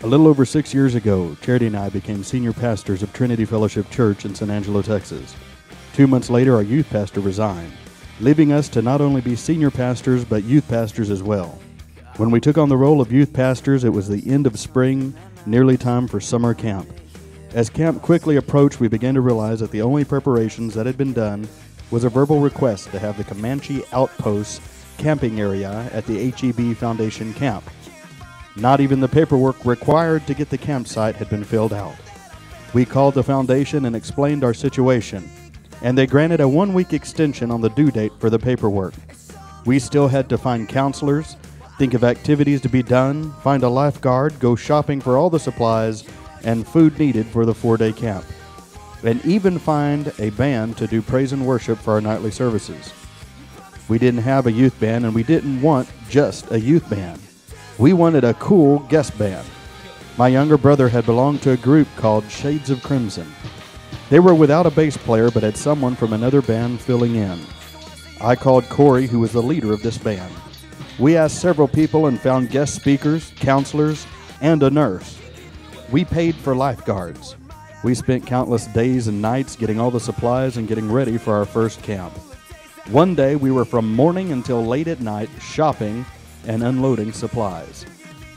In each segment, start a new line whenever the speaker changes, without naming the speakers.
A little over 6 years ago, Charity and I became senior pastors of Trinity Fellowship Church in San Angelo, Texas. 2 months later, our youth pastor resigned, leaving us to not only be senior pastors, but youth pastors as well. When we took on the role of youth pastors, it was the end of spring, nearly time for summer camp. As camp quickly approached, we began to realize that the only preparations that had been done was a verbal request to have the Comanche Outpost camping area at the HEB Foundation camp. Not even the paperwork required to get the campsite had been filled out. We called the foundation and explained our situation, and they granted a 1-week extension on the due date for the paperwork. We still had to find counselors, think of activities to be done, find a lifeguard, go shopping for all the supplies and food needed for the 4-day camp, and even find a band to do praise and worship for our nightly services. We didn't have a youth band, and we didn't want just a youth band. We wanted a cool guest band. My younger brother had belonged to a group called Shades of Crimson. They were without a bass player, but had someone from another band filling in. I called Corey, who was the leader of this band. We asked several people and found guest speakers, counselors, and a nurse. We paid for lifeguards. We spent countless days and nights getting all the supplies and getting ready for our first camp. One day, we were from morning until late at night shopping and unloading supplies.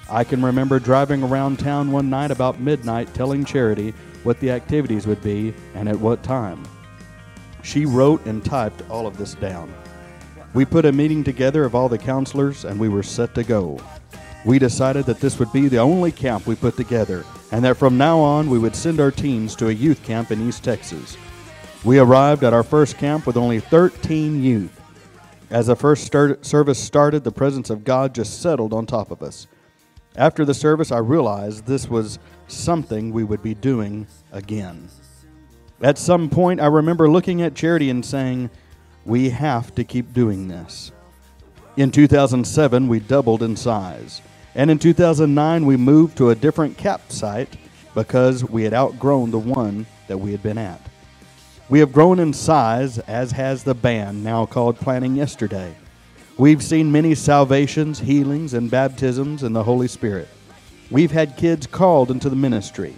I can remember driving around town one night about midnight telling Charity what the activities would be and at what time. She wrote and typed all of this down. We put a meeting together of all the counselors and we were set to go. We decided that this would be the only camp we put together and that from now on we would send our teens to a youth camp in East Texas. We arrived at our first camp with only 13 youth. As the first service started, the presence of God just settled on top of us. After the service, I realized this was something we would be doing again. At some point, I remember looking at Charity and saying, we have to keep doing this. In 2007, we doubled in size. And in 2009, we moved to a different campsite because we had outgrown the one that we had been at. We have grown in size, as has the band, now called Planning Yesterday. We've seen many salvations, healings, and baptisms in the Holy Spirit. We've had kids called into the ministry.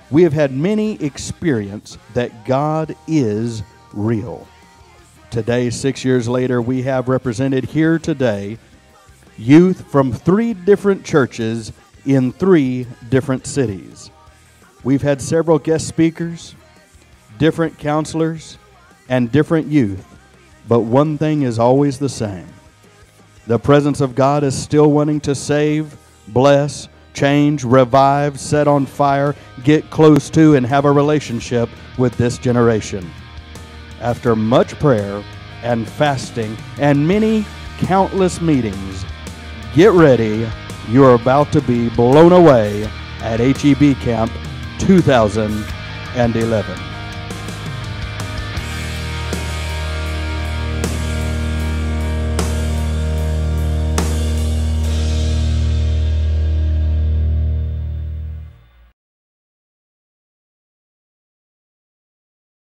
We have had many experience that God is real. Today, 6 years later, we have represented here today youth from 3 different churches in 3 different cities. We've had several guest speakers, different counselors, and different youth, but one thing is always the same. The presence of God is still wanting to save, bless, change, revive, set on fire, get close to, and have a relationship with this generation. After much prayer and fasting and many countless meetings, get ready. You're about to be blown away at HEB Camp 2011.